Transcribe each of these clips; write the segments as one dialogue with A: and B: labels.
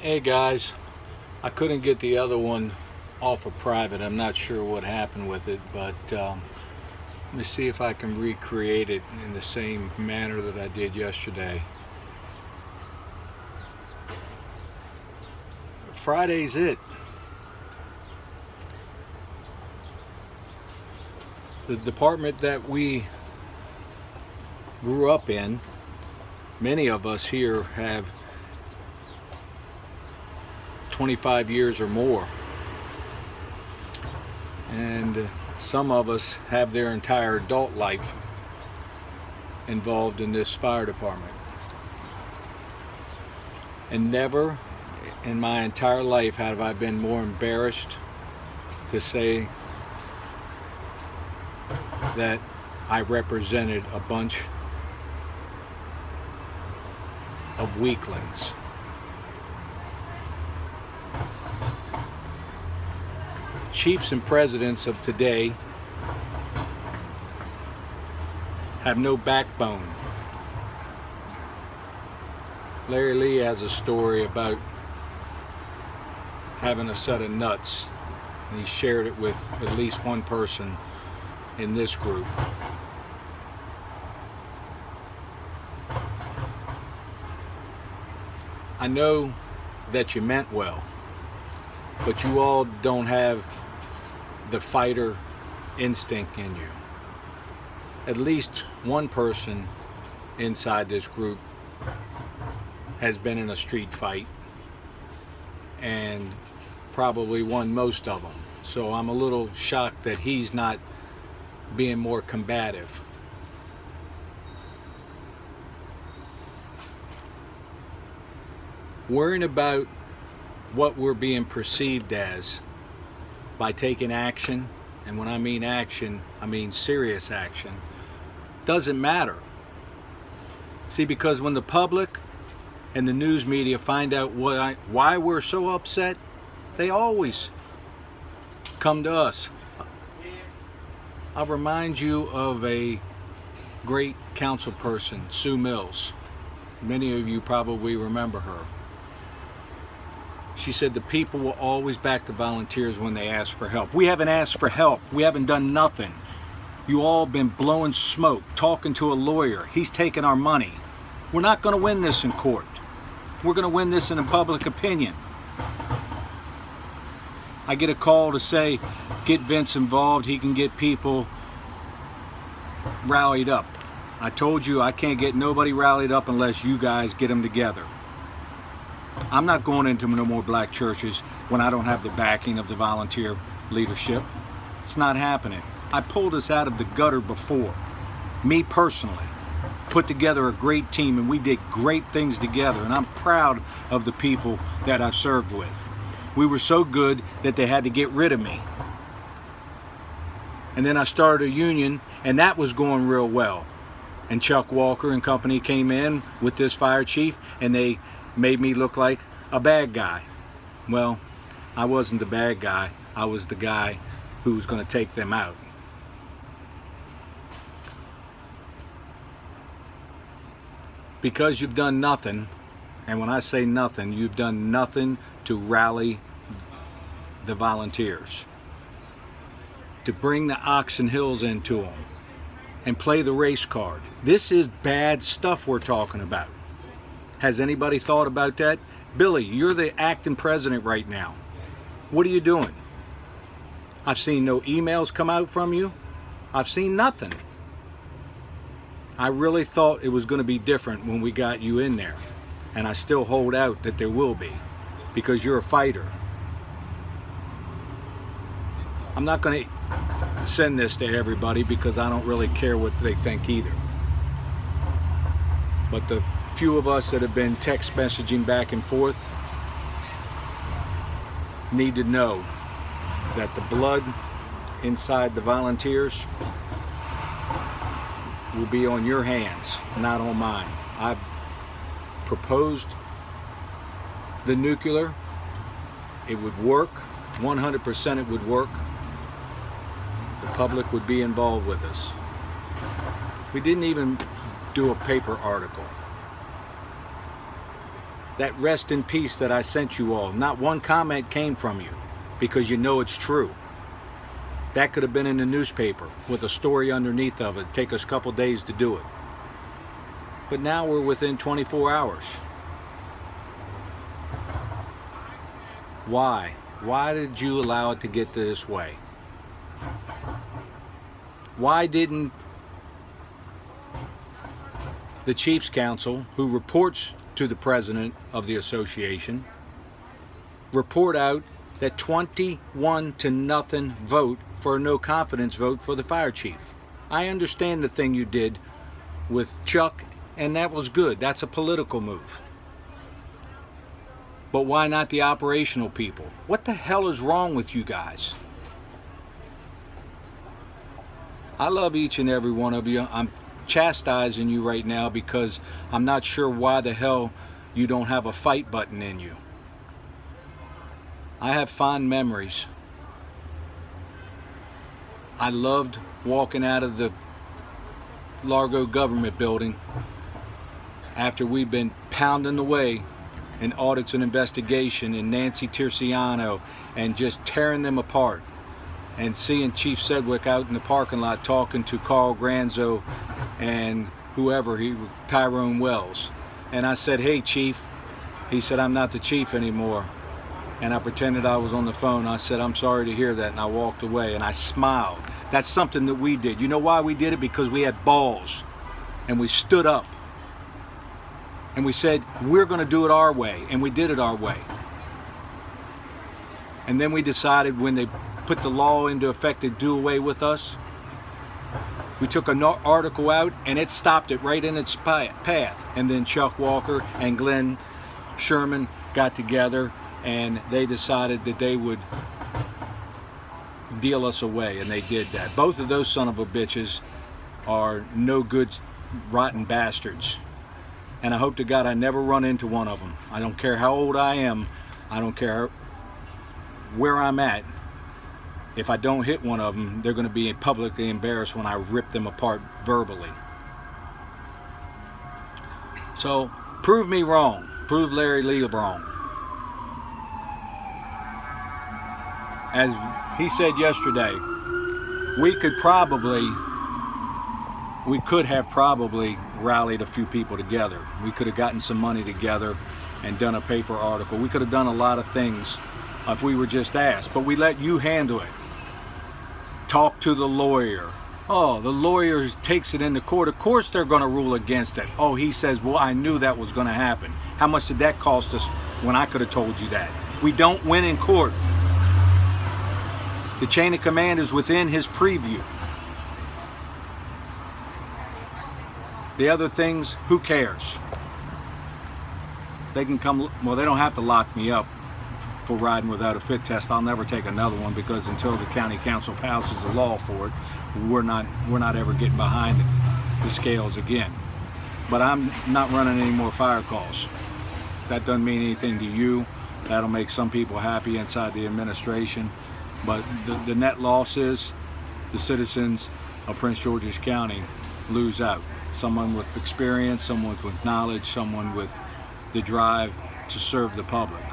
A: Hey guys, I couldn't get the other one off of private. I'm not sure what happened with it, but let me see if I can recreate it in the same manner that I did yesterday. Friday's it. The department that we grew up in, many of us here have 25 years or more, and some of us have their entire adult life involved in this fire department. And never in my entire life have I been more embarrassed to say that I represented a bunch of weaklings. Chiefs and presidents of today have no backbone. Larry Lee has a story about having a set of nuts, and he shared it with at least one person in this group. I know that you meant well, but you all don't have the fighter instinct in you. At least one person inside this group has been in a street fight and probably won most of them. So I'm a little shocked that he's not being more combative. Worrying about what we're being perceived as by taking action, and when I mean action, I mean serious action, doesn't matter. See, because when the public and the news media find out why we're so upset, they always come to us. I'll remind you of a great council person, Sue Mills. Many of you probably remember her. She said the people will always back the volunteers when they ask for help. We haven't asked for help. We haven't done nothing. You all been blowing smoke, talking to a lawyer. He's taking our money. We're not going to win this in court. We're going to win this in a public opinion. I get a call to say, get Vince involved. He can get people rallied up. I told you I can't get nobody rallied up unless you guys get them together. I'm not going into no more black churches when I don't have the backing of the volunteer leadership. It's not happening. I pulled us out of the gutter before. Me personally. Put together a great team, and we did great things together, and I'm proud of the people that I served with. We were so good that they had to get rid of me. And then I started a union, and that was going real well. And Chuck Walker and company came in with this fire chief, and they made me look like a bad guy. Well, I wasn't the bad guy. I was the guy who was going to take them out. Because you've done nothing, and when I say nothing, you've done nothing to rally the volunteers, to bring the Oxon Hills into them and play the race card. This is bad stuff we're talking about. Has anybody thought about that? Billy, you're the acting president right now. What are you doing? I've seen no emails come out from you. I've seen nothing. I really thought it was going to be different when we got you in there. And I still hold out that there will be, because you're a fighter. I'm not going to send this to everybody because I don't really care what they think either. But the few of us that have been text messaging back and forth need to know that the blood inside the volunteers will be on your hands, not on mine. I've proposed the nuclear. It would work. 100% it would work. The public would be involved with us. We didn't even do a paper article. that rest in peace that I sent you all, not one comment came from you because you know it's true. That could have been in the newspaper with a story underneath of it. Take us a couple days to do it. But now we're within 24 hours. Why? Why did you allow it to get this way? Why didn't the Chiefs Council, who reports to the president of the association, report out that 21-0 vote for a no confidence vote for the fire chief? I understand the thing you did with Chuck, and that was good. That's a political move. But why not the operational people? What the hell is wrong with you guys? I love each and every one of you. I'm chastising you right now because I'm not sure why the hell you don't have a fight button in you. I have fond memories. I loved walking out of the Largo government building after we've been pounding away in audits and investigation and Nancy Tirciano and just tearing them apart, and seeing Chief Sedgwick out in the parking lot talking to Carl Granzo and whoever, Tyrone Wells. And I said, "Hey Chief." He said, "I'm not the chief anymore." And I pretended I was on the phone. I said, "I'm sorry to hear that," and I walked away and I smiled. That's something that we did. You know why we did it? Because we had balls and we stood up and we said, we're going to do it our way, and we did it our way. And then we decided, when they put the law into effect to do away with us, we took an article out and it stopped it right in its path. And then Chuck Walker and Glenn Sherman got together and they decided that they would deal us away, and they did that. Both of those son of a bitches are no good, rotten bastards. And I hope to God I never run into one of them. I don't care how old I am. I don't care where I'm at. If I don't hit one of them, they're going to be publicly embarrassed when I rip them apart verbally. So prove me wrong. Prove Larry Lee wrong. As he said yesterday, we could have probably rallied a few people together. We could have gotten some money together and done a paper article. We could have done a lot of things if we were just asked, but we let you handle it. Talk to the lawyer. Oh, the lawyer takes it into court. Of course they're going to rule against it. Oh, he says, well, I knew that was going to happen. How much did that cost us when I could have told you that? We don't win in court. The chain of command is within his preview. The other things, who cares? They can come, well, they don't have to lock me up for riding without a fit test. I'll never take another one, because until the county council passes a law for it, we're not ever getting behind the scales again. But I'm not running any more fire calls. That doesn't mean anything to you. That'll make some people happy inside the administration. But the net loss is the citizens of Prince George's County lose out. Someone with experience, someone with knowledge, someone with the drive to serve the public.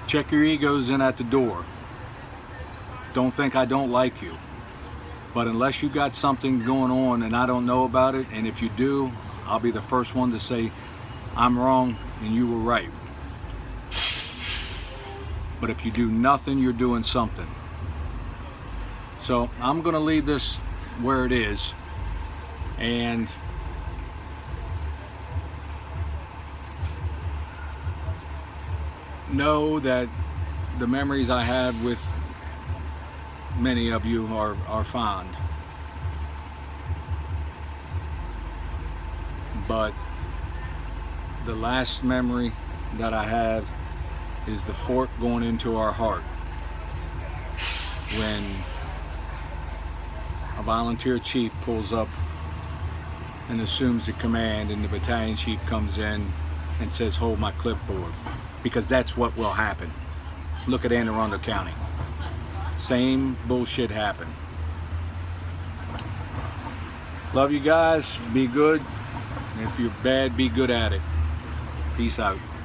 A: Check your egos in at the door. Don't think I don't like you. But unless you got something going on and I don't know about it, and if you do, I'll be the first one to say I'm wrong and you were right. But if you do nothing, you're doing something. So I'm going to leave this where it is, and know that the memories I have with many of you are fond. But the last memory that I have is the fork going into our heart when a volunteer chief pulls up and assumes the command, and the battalion chief comes in and says, hold my clipboard, because that's what will happen. Look at Anne Arundel County. Same bullshit happened. Love you guys. Be good. And if you're bad, be good at it. Peace out.